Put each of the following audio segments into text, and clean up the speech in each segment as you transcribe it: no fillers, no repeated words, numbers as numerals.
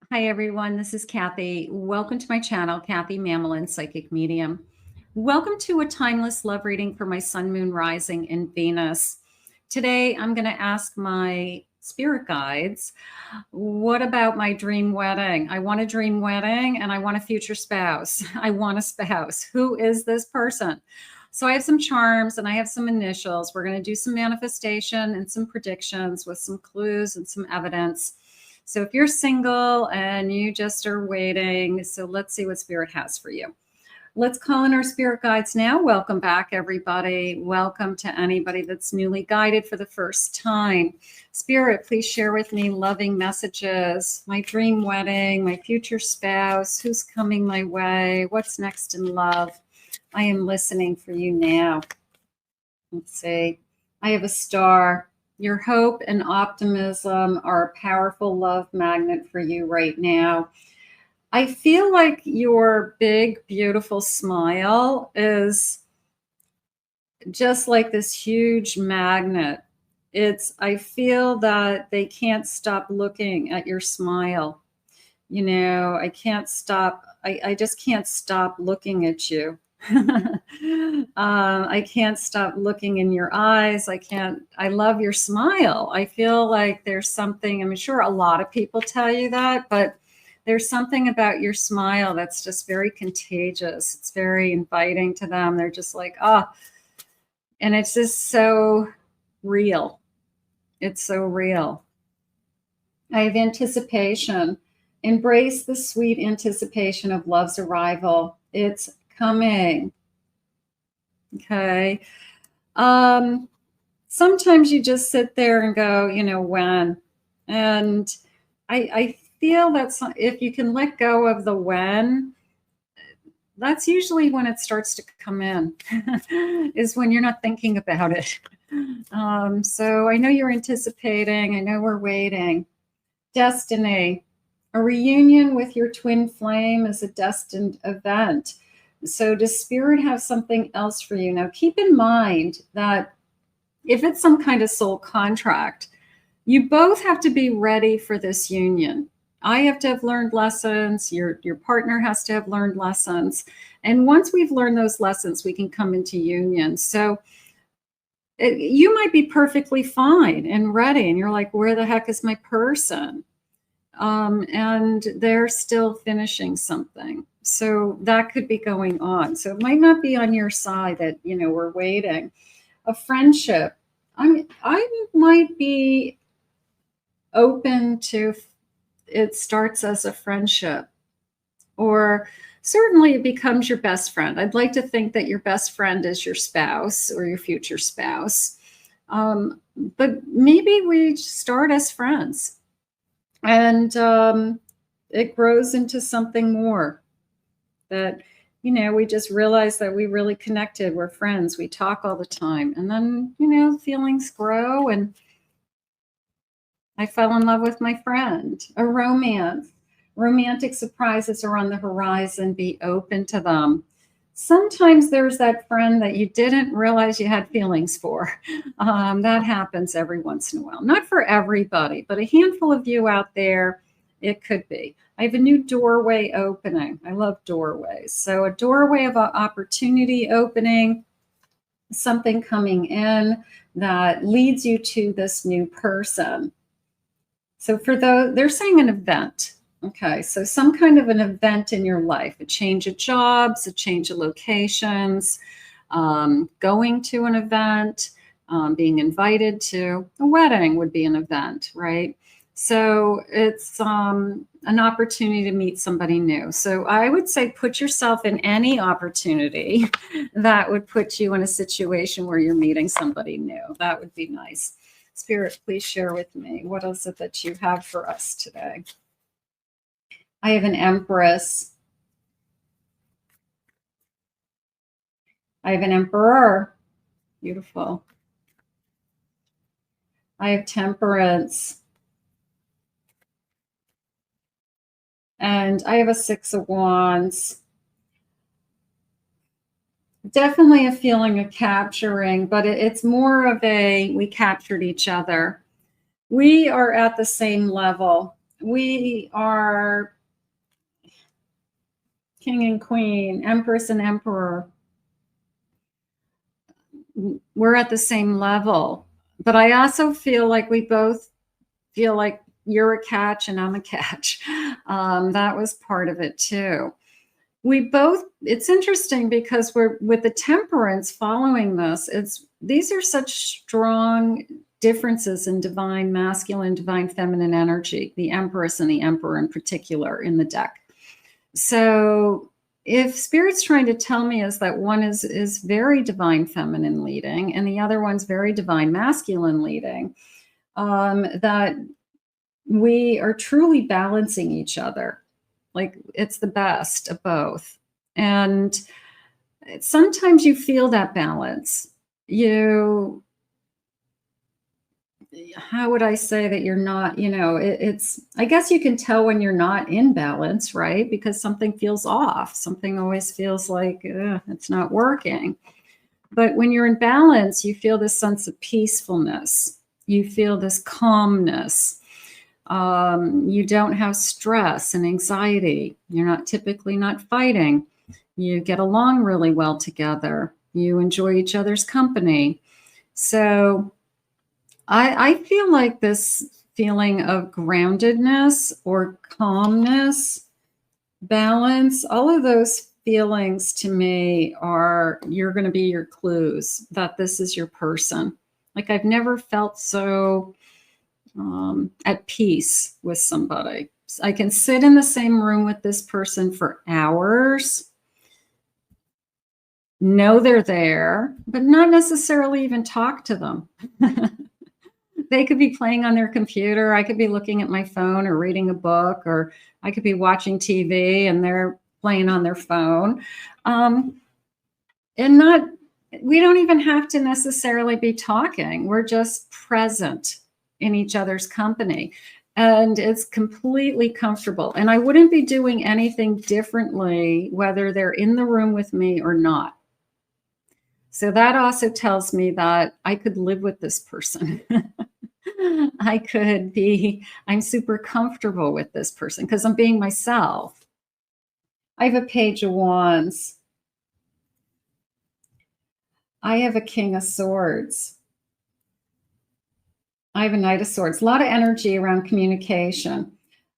Hi, everyone. This is Kathy. Welcome to my channel, Kathy Mamolen, Psychic Medium. Welcome to a timeless love reading for my Sun, Moon, Rising, and Venus. Today, I'm going to ask my spirit guides, what about my dream wedding? I want a dream wedding and I want a future spouse. I want a spouse. Who is this person? So I have some charms and I have some initials. We're going to do some manifestation and some predictions with some clues and some evidence. So if you're single and you just are waiting, so let's see what Spirit has for you. Let's call in our spirit guides now. Welcome back, everybody. Welcome to anybody that's newly guided for the first time. Spirit, please share with me loving messages, my dream wedding, my future spouse, who's coming my way, what's next in love. I am listening for you now. Let's see. I have a star. Your hope and optimism are a powerful love magnet for you right now. I feel like your big, beautiful smile is just like this huge magnet. I feel that they can't stop looking at your smile. You know, I can't stop. I just can't stop looking at you. I can't stop looking in your eyes. I love your smile. I feel like there's something, I'm sure a lot of people tell you that, but there's something about your smile that's just very contagious. It's very inviting to them. They're just like, oh, and it's just so real. It's so real. I have anticipation. Embrace the sweet anticipation of love's arrival. It's coming. Okay. Sometimes you just sit there and go, you know, when. And I feel that if you can let go of the when, that's usually when it starts to come in, is when you're not thinking about it. So I know you're anticipating. I know we're waiting. Destiny. A reunion with your twin flame is a destined event. So does Spirit have something else for you? Now, keep in mind that if it's some kind of soul contract, you both have to be ready for this union. I have to have learned lessons. Your partner has to have learned lessons. And once we've learned those lessons, we can come into union. So you might be perfectly fine and ready. And you're like, where the heck is my person? And they're still finishing something. So that could be going on. So it might not be on your side that, you know, we're waiting. A friendship. I might be open to it starts as a friendship, or certainly it becomes your best friend. I'd like to think that your best friend is your spouse or your future spouse. But maybe we start as friends. And it grows into something more that, you know, we just realize that we really connected. We're friends. We talk all the time. And then, you know, feelings grow and I fell in love with my friend. A romance. Romantic surprises are on the horizon. Be open to them. Sometimes there's that friend that you didn't realize you had feelings for. That happens every once in a while. Not for everybody, but a handful of you out there, it could be. I have a new doorway opening. I love doorways. So a doorway of opportunity opening, something coming in that leads you to this new person. So for those, they're saying an event. Okay, so some kind of an event in your life, a change of jobs, a change of locations, going to an event, being invited to a wedding would be an event, right? So it's an opportunity to meet somebody new. So I would say put yourself in any opportunity that would put you in a situation where you're meeting somebody new. That would be nice. Spirit, please share with me. What is it that you have for us today? I have an Empress. I have an Emperor. Beautiful. I have Temperance. And I have a Six of Wands. Definitely a feeling of capturing, but it's more of a, we captured each other. We are at the same level. we are king and queen, empress and emperor. We're at the same level. But I also feel like we both feel like you're a catch and I'm a catch. That was part of it too. We both, it's interesting because we're with the temperance following this, these are such strong differences in divine masculine, divine feminine energy, the empress and the emperor in particular in the deck. So if spirit's trying to tell me is that one is very divine feminine leading and the other one's very divine masculine leading, that we are truly balancing each other. Like it's the best of both. And sometimes you feel that balance. How would I say that you're not, it's, I guess you can tell when you're not in balance, right? Because something feels off. Something always feels like it's not working. But when you're in balance, you feel this sense of peacefulness. You feel this calmness. You don't have stress and anxiety. You're typically not fighting. You get along really well together. You enjoy each other's company. So I feel like this feeling of groundedness or calmness, balance, all of those feelings to me you're going to be your clues that this is your person. Like I've never felt so at peace with somebody. I can sit in the same room with this person for hours, know they're there, but not necessarily even talk to them. They could be playing on their computer. I could be looking at my phone or reading a book, or I could be watching TV and they're playing on their phone. We don't even have to necessarily be talking. We're just present in each other's company. And it's completely comfortable. And I wouldn't be doing anything differently, whether they're in the room with me or not. So that also tells me that I could live with this person. I'm super comfortable with this person because I'm being myself. I have a Page of Wands. I have a King of Swords. I have a Knight of Swords. A lot of energy around communication.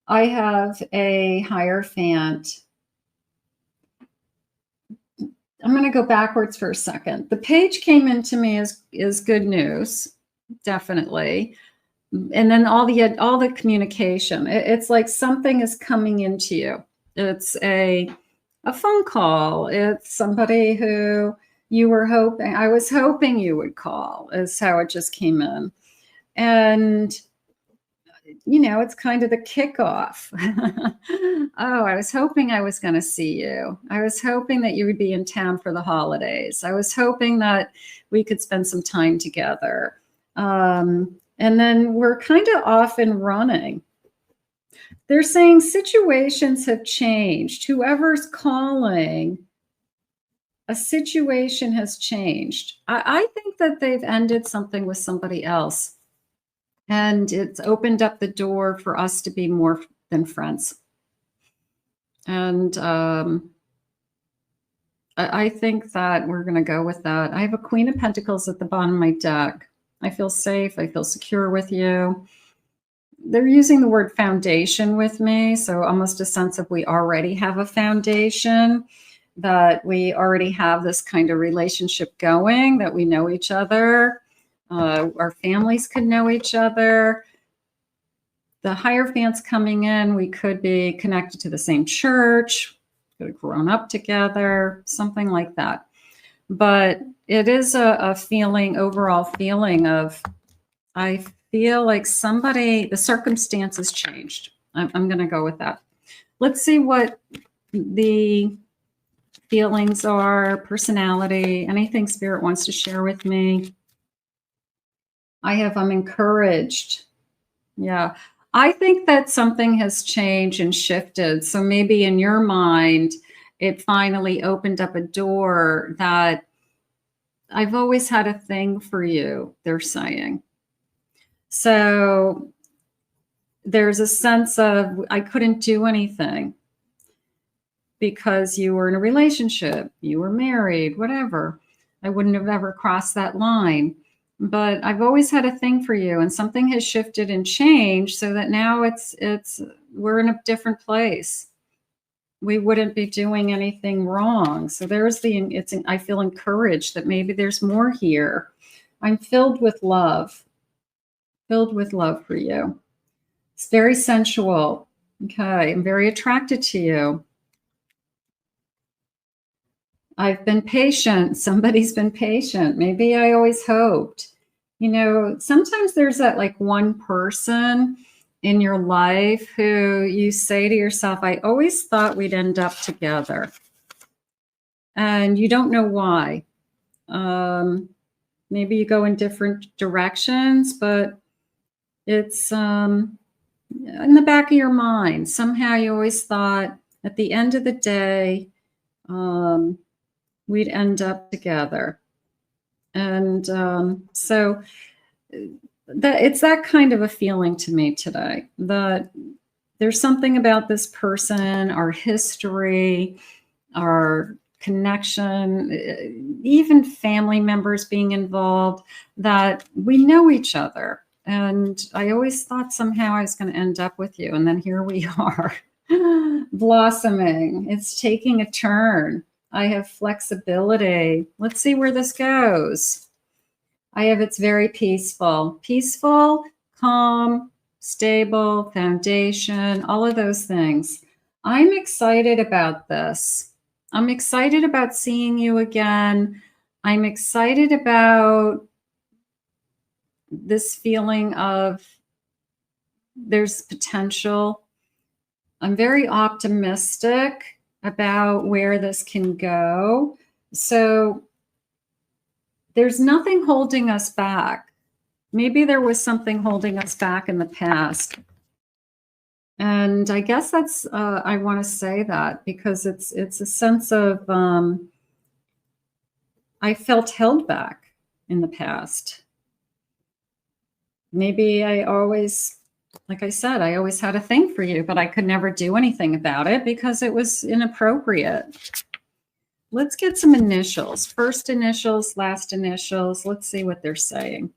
I have a Hierophant. I'm going to go backwards for a second. The page came into me as good news, definitely. And then all the communication. It's like something is coming into you. It's a phone call. It's somebody who I was hoping you would call, is how it just came in. And it's kind of the kickoff. Oh, I was hoping I was going to see you. I was hoping that you would be in town for the holidays. I was hoping that we could spend some time together. And then we're kind of off and running. They're saying situations have changed. Whoever's calling, a situation has changed. I think that they've ended something with somebody else. And it's opened up the door for us to be more than friends. And I think that we're going to go with that. I have a Queen of Pentacles at the bottom of my deck. I feel safe. I feel secure with you. They're using the word foundation with me. So almost a sense of we already have a foundation, that we already have this kind of relationship going, that we know each other. Our families could know each other. The Hierophants coming in, we could be connected to the same church, could have grown up together, something like that. But it is a feeling, overall feeling of, I feel like the circumstances changed. I'm going to go with that. Let's see what the feelings are, personality, anything Spirit wants to share with me. I'm encouraged. Yeah. I think that something has changed and shifted. So maybe in your mind, it finally opened up a door that I've always had a thing for you, they're saying. So there's a sense of I couldn't do anything because you were in a relationship, you were married, whatever. I wouldn't have ever crossed that line. But I've always had a thing for you, and something has shifted and changed so that now we're in a different place. We wouldn't be doing anything wrong. So I feel encouraged that maybe there's more here. I'm filled with love for you. It's very sensual. Okay, I'm very attracted to you. I've been patient. Somebody's been patient. Maybe I always hoped. You know, sometimes there's that like one person in your life who you say to yourself, I always thought we'd end up together. And you don't know why. Maybe you go in different directions, but it's in the back of your mind. Somehow you always thought at the end of the day, we'd end up together. And so it's that kind of a feeling to me today, that there's something about this person, our history, our connection, even family members being involved, that we know each other. And I always thought somehow I was going to end up with you. And then here we are, blossoming. It's taking a turn. I have flexibility. Let's see where this goes. It's very peaceful, calm, stable, foundation, all of those things. I'm excited about this. I'm excited about seeing you again. I'm excited about this feeling of there's potential. I'm very optimistic about where this can go. So there's nothing holding us back. Maybe there was something holding us back in the past. And I guess that's, I want to say that because it's a sense of, I felt held back in the past. Maybe I always, like I said, I always had a thing for you, but I could never do anything about it because it was inappropriate. Let's get some initials. First initials, last initials. Let's see what they're saying.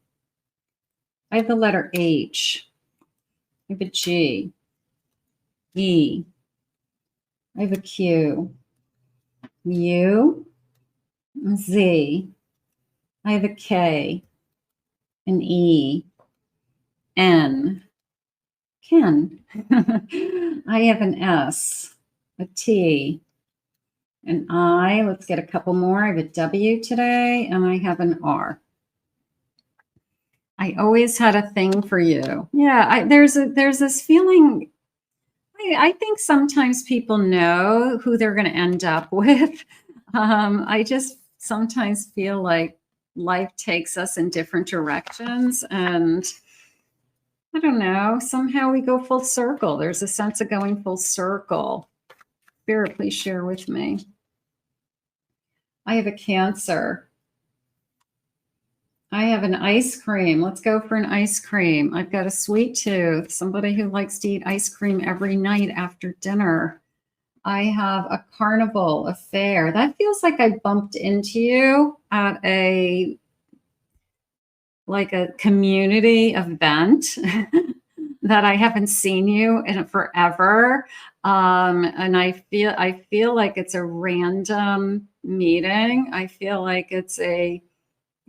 I have the letter H. I have a G. E. I have a Q. U. Z. I have a K. An E. N. Ken. I have an S. A T. An I. Let's get a couple more. I have a W today, and I have an R. I always had a thing for you. Yeah, there's this feeling. I think sometimes people know who they're going to end up with. I just sometimes feel like life takes us in different directions, and I don't know, somehow we go full circle. There's a sense of going full circle. Spirit, please share with me. I have a Cancer. I have an ice cream. Let's go for an ice cream. I've got a sweet tooth, somebody who likes to eat ice cream every night after dinner. I have a carnival, a fair. That feels like I bumped into you at a community event that I haven't seen you in forever. And I feel like it's a random meeting. I feel like it's a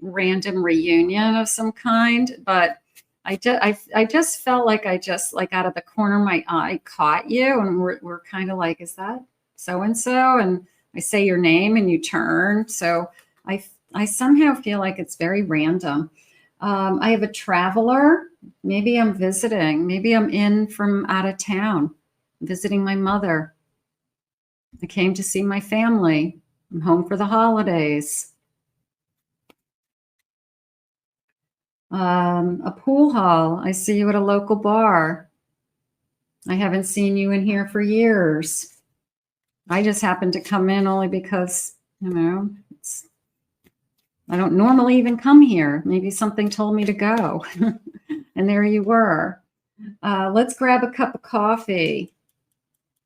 random reunion of some kind, but I just felt like I just like out of the corner of my eye caught you, and we're kind of like, is that so-and-so? And I say your name and you turn. So I somehow feel like it's very random. I have a traveler. Maybe I'm visiting. Maybe I'm in from out of town, visiting my mother. I came to see my family. I'm home for the holidays. A pool hall. I see you at a local bar. I haven't seen you in here for years. I just happened to come in only because, I don't normally even come here. Maybe something told me to go. And there you were. Let's grab a cup of coffee.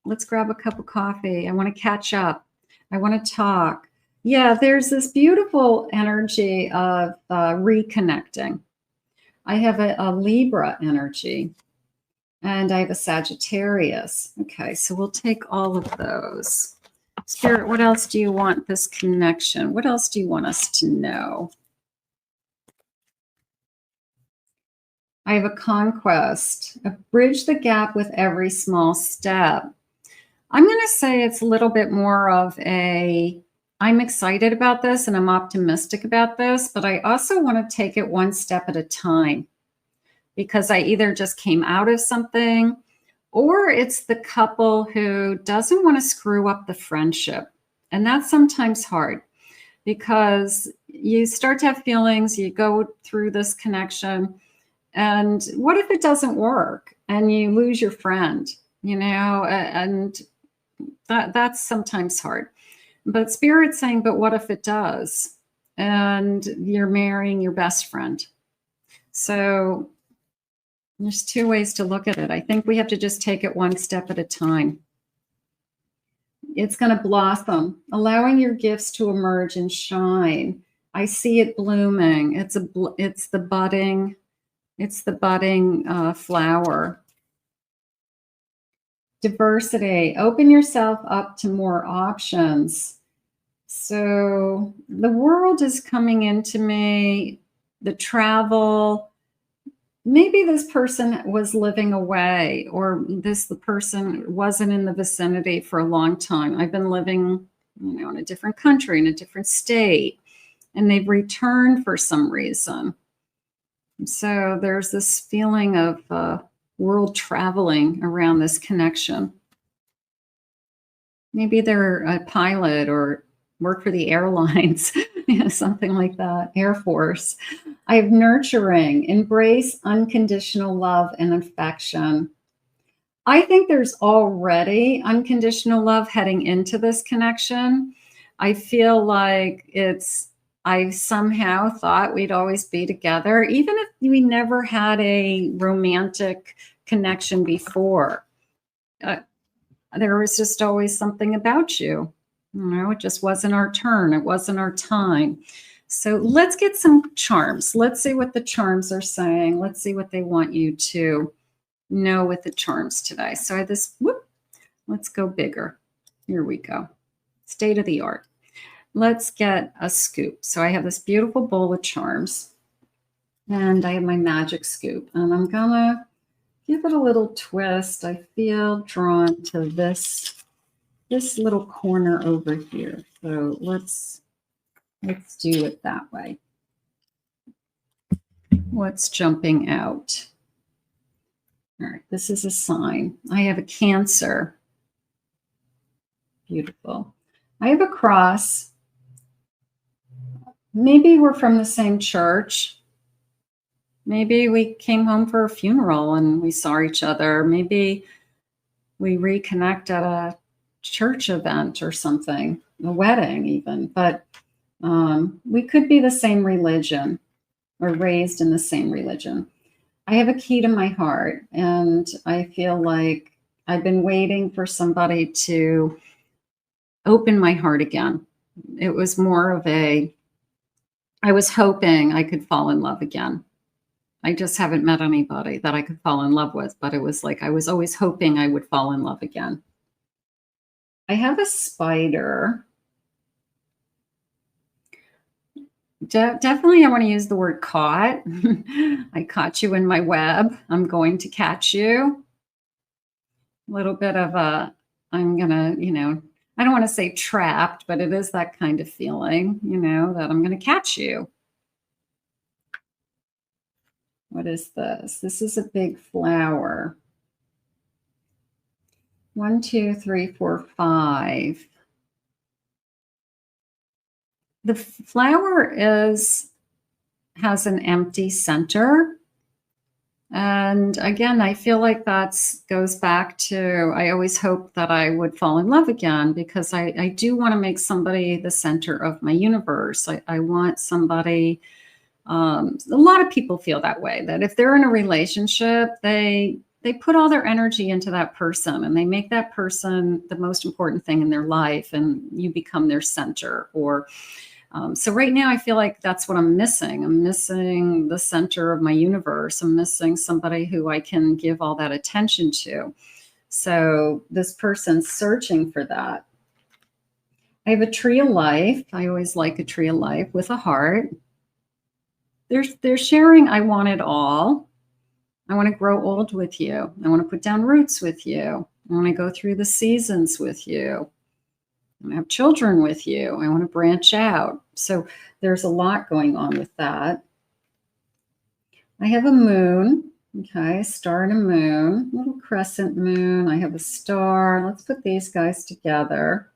Let's grab a cup of coffee. I want to catch up. I want to talk. Yeah, there's this beautiful energy of reconnecting. I have a Libra energy, and I have a Sagittarius. Okay, so we'll take all of those. Spirit, what else do you want this connection? What else do you want us to know? I have a conquest, a bridge the gap with every small step. I'm going to say it's a little bit more of a, I'm excited about this and I'm optimistic about this, but I also want to take it one step at a time, because I either just came out of something, or it's the couple who doesn't want to screw up the friendship. And that's sometimes hard, because you start to have feelings, you go through this connection, and what if it doesn't work and you lose your friend, and that's sometimes hard. But Spirit's saying, but what if it does? And you're marrying your best friend. So there's two ways to look at it. I think we have to just take it one step at a time. It's going to blossom, allowing your gifts to emerge and shine. I see it blooming. It's the budding flower. Diversity. Open yourself up to more options. So the world is coming into me. The travel. Maybe this person was living away, or the person wasn't in the vicinity for a long time. I've been living, in a different country, in a different state, and they've returned for some reason. So there's this feeling of world traveling around this connection. Maybe they're a pilot or work for the airlines, something like that, Air Force. I have nurturing, embrace unconditional love and affection. I think there's already unconditional love heading into this connection. I feel like I somehow thought we'd always be together, even if we never had a romantic connection before. There was just always something about you. It just wasn't our turn. It wasn't our time. So let's get some charms. Let's see what the charms are saying. Let's see what they want you to know with the charms today. So I have this, let's go bigger. Here we go. State of the art. Let's get a scoop. So I have this beautiful bowl of charms, and I have my magic scoop, and I'm gonna give it a little twist. I feel drawn to this little corner over here. So let's do it that way. What's jumping out? All right, this is a sign. I have a Cancer. Beautiful. I have a cross. Maybe we're from the same church. Maybe we came home for a funeral and we saw each other. Maybe we reconnect at a church event or something, a wedding even. But we could be the same religion or raised in the same religion. I have a key to my heart, and I feel like I've been waiting for somebody to open my heart again. It was more of I was hoping I could fall in love again. I just haven't met anybody that I could fall in love with, but it was like I was always hoping I would fall in love again. I have a spider. Definitely, I want to use the word caught. I caught you in my web. I'm going to catch you. A little bit of I'm going to, I don't want to say trapped, but it is that kind of feeling, that I'm going to catch you. What is this? This is a big flower. 1, 2, 3, 4, 5. The flower has an empty center. And again, I feel like that goes back to, I always hoped that I would fall in love again, because I do want to make somebody the center of my universe. I want somebody A lot of people feel that way, that if they're in a relationship, they put all their energy into that person and they make that person the most important thing in their life, and you become their center. Or so right now I feel like that's what I'm missing. I'm missing the center of my universe. I'm missing somebody who I can give all that attention to. So this person's searching for that. I have a tree of life. I always like a tree of life with a heart. They're sharing, I want it all. I want to grow old with you. I want to put down roots with you. I want to go through the seasons with you. I want to have children with you. I want to branch out. So there's a lot going on with that. I have a moon. Okay, a star and a moon, a little crescent moon. I have a star. Let's put these guys together.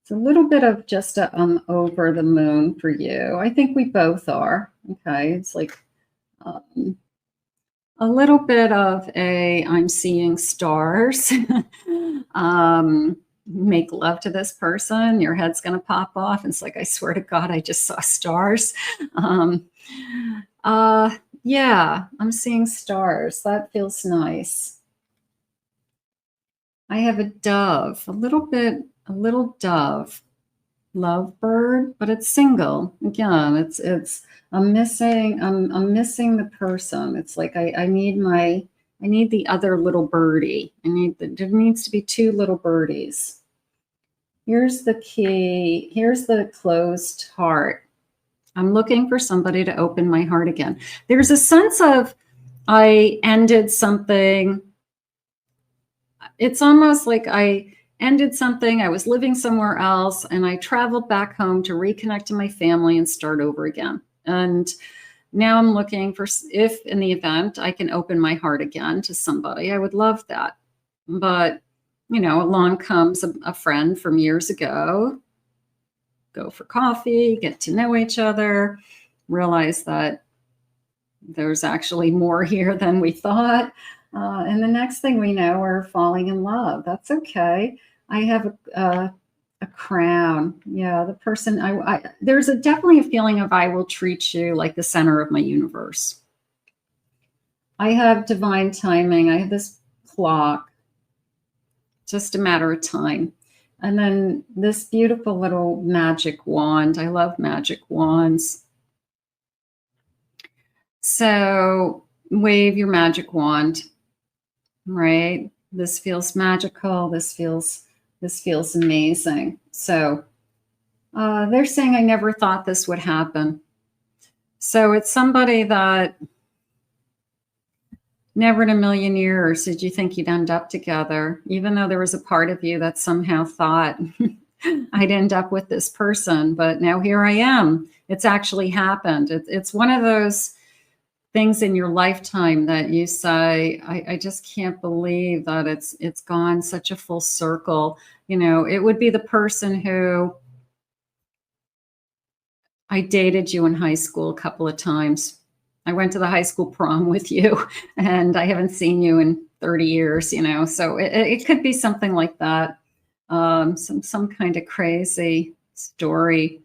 It's a little bit of just a over the moon for you. I think we both are. Okay, it's like a little bit of a I'm seeing stars. Make love to this person. Your head's going to pop off. It's like, I swear to God, I just saw stars. Yeah, I'm seeing stars. That feels nice. I have a dove, a little dove, lovebird, but it's single. Again, I'm missing the person. It's like I need the other little birdie. There needs to be two little birdies. Here's the key. Here's the closed heart. I'm looking for somebody to open my heart again. There's a sense of I ended something. It's almost like I ended something. I was living somewhere else and I traveled back home to reconnect to my family and start over again. And now I'm looking for, if in the event I can open my heart again to somebody, I would love that. But, you know, along comes a friend from years ago. Go for coffee, get to know each other, realize that there's actually more here than we thought. And the next thing we know, we're falling in love. That's okay. I have a crown. Yeah, the person, there's definitely a feeling of I will treat you like the center of my universe. I have divine timing. I have this clock. Just a matter of time. And then this beautiful little magic wand. I love magic wands. So wave your magic wand, right? This feels magical. This feels amazing. So they're saying, I never thought this would happen. So it's somebody that never in a million years did you think you'd end up together, even though there was a part of you that somehow thought I'd end up with this person. But now here I am. It's actually happened. It's one of those things in your lifetime that you say, I just can't believe that it's gone such a full circle. You know, it would be the person who I dated you in high school a couple of times. I went to the high school prom with you and I haven't seen you in 30 years, you know, so it could be something like that. Some kind of crazy story.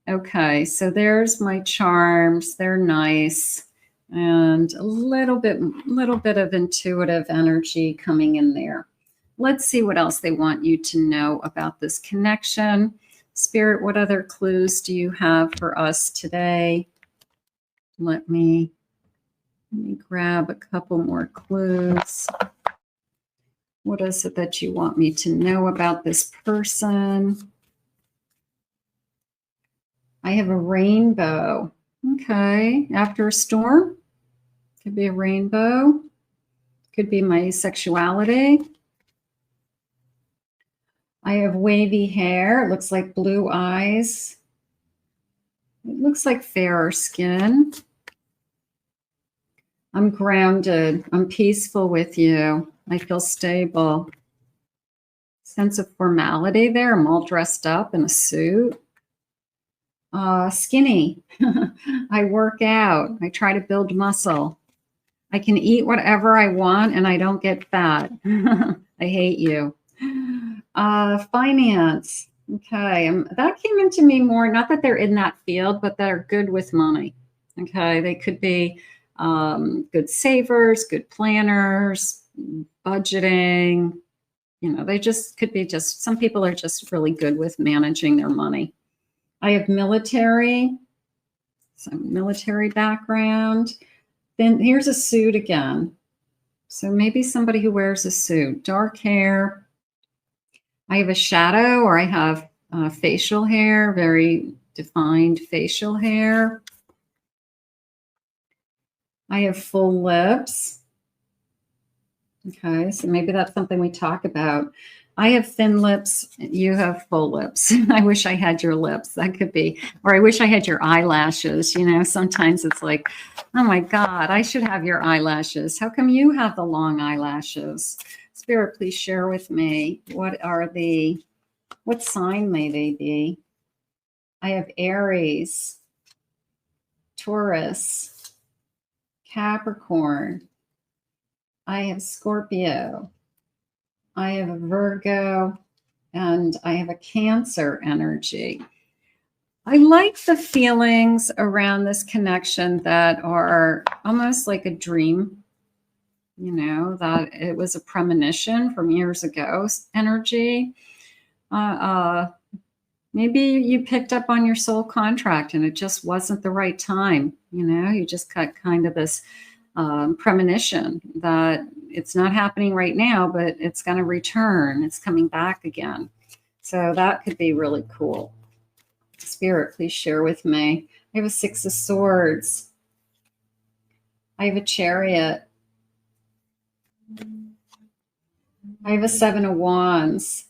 Okay, so there's my charms. They're nice. And a little bit of intuitive energy coming in there. Let's see what else they want you to know about this connection. Spirit, what other clues do you have for us today? Let me grab a couple more clues. What is it that you want me to know about this person? I have a rainbow. Okay, after a storm. Could be a rainbow. Could be my sexuality. I have wavy hair. It looks like blue eyes. It looks like fairer skin. I'm grounded. I'm peaceful with you. I feel stable. Sense of formality there. I'm all dressed up in a suit. Skinny. I work out. I try to build muscle. I can eat whatever I want and I don't get fat. I hate you. Finance. Okay. That came into me more, not that they're in that field, but they're good with money. Okay, they could be good savers, good planners, budgeting. You know, they just could be just, some people are just really good with managing their money. I have military, some military background. Then here's a suit again. So maybe somebody who wears a suit, dark hair. I have a shadow, or I have facial hair, very defined facial hair. I have full lips. Okay, so maybe that's something we talk about. I have thin lips, you have full lips. I wish I had your lips. That could be, or I wish I had your eyelashes. You know, sometimes it's like, oh my God, I should have your eyelashes. How come you have the long eyelashes? Spirit, please share with me. What sign may they be? I have Aries, Taurus, Capricorn. I have Scorpio. I have a Virgo, and I have a Cancer energy. I like the feelings around this connection that are almost like a dream, you know, that it was a premonition from years ago energy. Maybe you picked up on your soul contract and it just wasn't the right time. You know, you just got kind of this premonition that it's not happening right now, but it's going to return. It's coming back again. So that could be really cool. Spirit, please share with me. I have a Six of Swords. I have a Chariot. I have a Seven of Wands.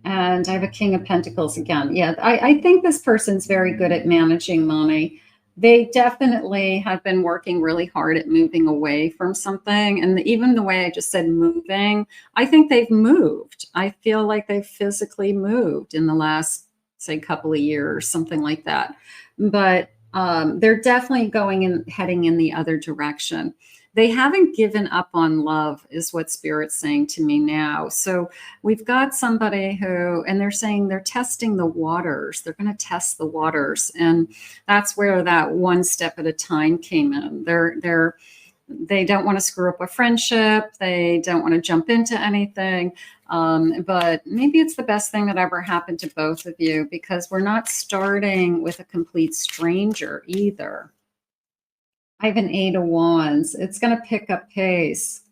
And I have a King of Pentacles again. Yeah, I think this person's very good at managing money. They definitely have been working really hard at moving away from something. And even the way I just said moving, I think they've moved. I feel like they've physically moved in the last, say, couple of years, something like that. But they're definitely heading in the other direction. They haven't given up on love is what Spirit's saying to me now. So we've got somebody who, and they're saying they're testing the waters. They're going to test the waters. And that's where that one step at a time came in. They don't want to screw up a friendship. They don't want to jump into anything. But maybe it's the best thing that ever happened to both of you, because we're not starting with a complete stranger either. I have an Eight of Wands. It's going to pick up pace.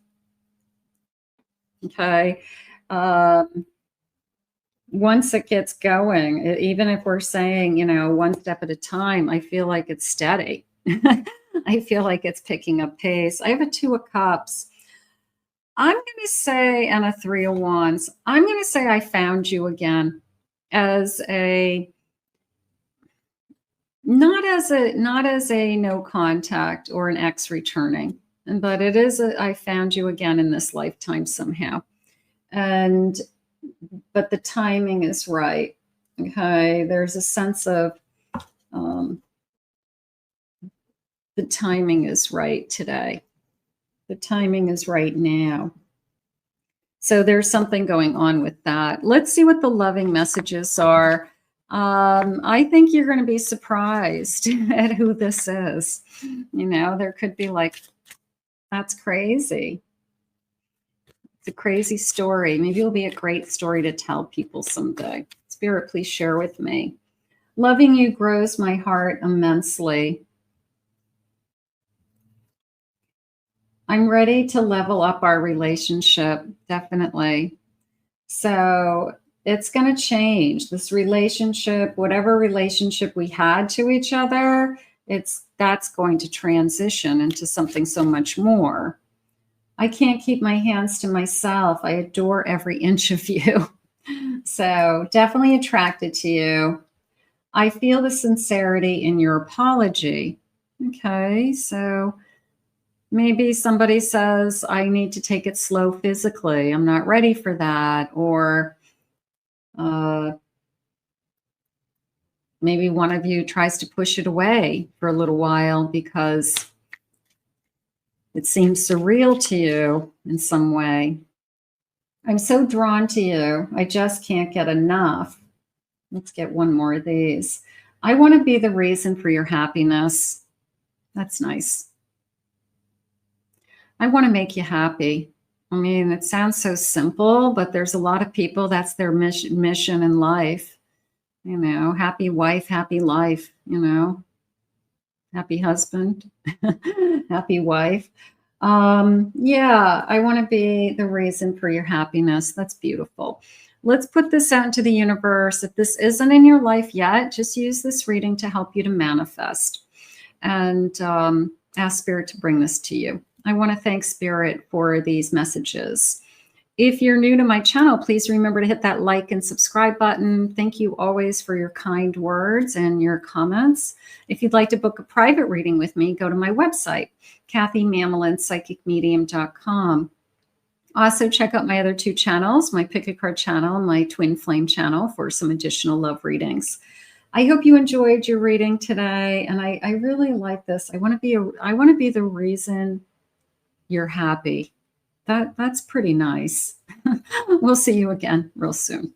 Okay. Once it gets going, even if we're saying, you know, one step at a time, I feel like it's steady. I feel like it's picking up pace. I have a Two of Cups. I'm going to say, and a Three of Wands. I'm going to say I found you again as a, not as a no contact or an ex returning, but it is I found you again in this lifetime somehow. But the timing is right. Okay. There's a sense of the timing is right today. The timing is right now. So there's something going on with that. Let's see what the loving messages are. I think you're going to be surprised at who this is. You know, there could be like, that's crazy. It's a crazy story. Maybe it'll be a great story to tell people someday. Spirit, please share with me. Loving you grows my heart immensely. I'm ready to level up our relationship, definitely. So it's going to change this relationship, whatever relationship we had to each other, that's going to transition into something so much more. I can't keep my hands to myself. I adore every inch of you. So definitely attracted to you. I feel the sincerity in your apology. Okay, so maybe somebody says, I need to take it slow physically. I'm not ready for that. Or maybe one of you tries to push it away for a little while because it seems surreal to you in some way. I'm so drawn to you. I just can't get enough. Let's get one more of these. I want to be the reason for your happiness. That's nice. I want to make you happy. I mean, it sounds so simple, but there's a lot of people, that's their mission in life. You know, happy wife, happy life, you know, happy husband, happy wife. Yeah, I want to be the reason for your happiness. That's beautiful. Let's put this out into the universe. If this isn't in your life yet, just use this reading to help you to manifest, and ask Spirit to bring this to you. I want to thank Spirit for these messages. If you're new to my channel, please remember to hit that like and subscribe button. Thank you always for your kind words and your comments. If you'd like to book a private reading with me, go to my website, KathyMamolenPsychicMedium.com. Also, check out my other two channels, my Pick a Card channel and my Twin Flame channel, for some additional love readings. I hope you enjoyed your reading today, and I really like this. I want to be the reason you're happy. That's pretty nice. We'll see you again real soon.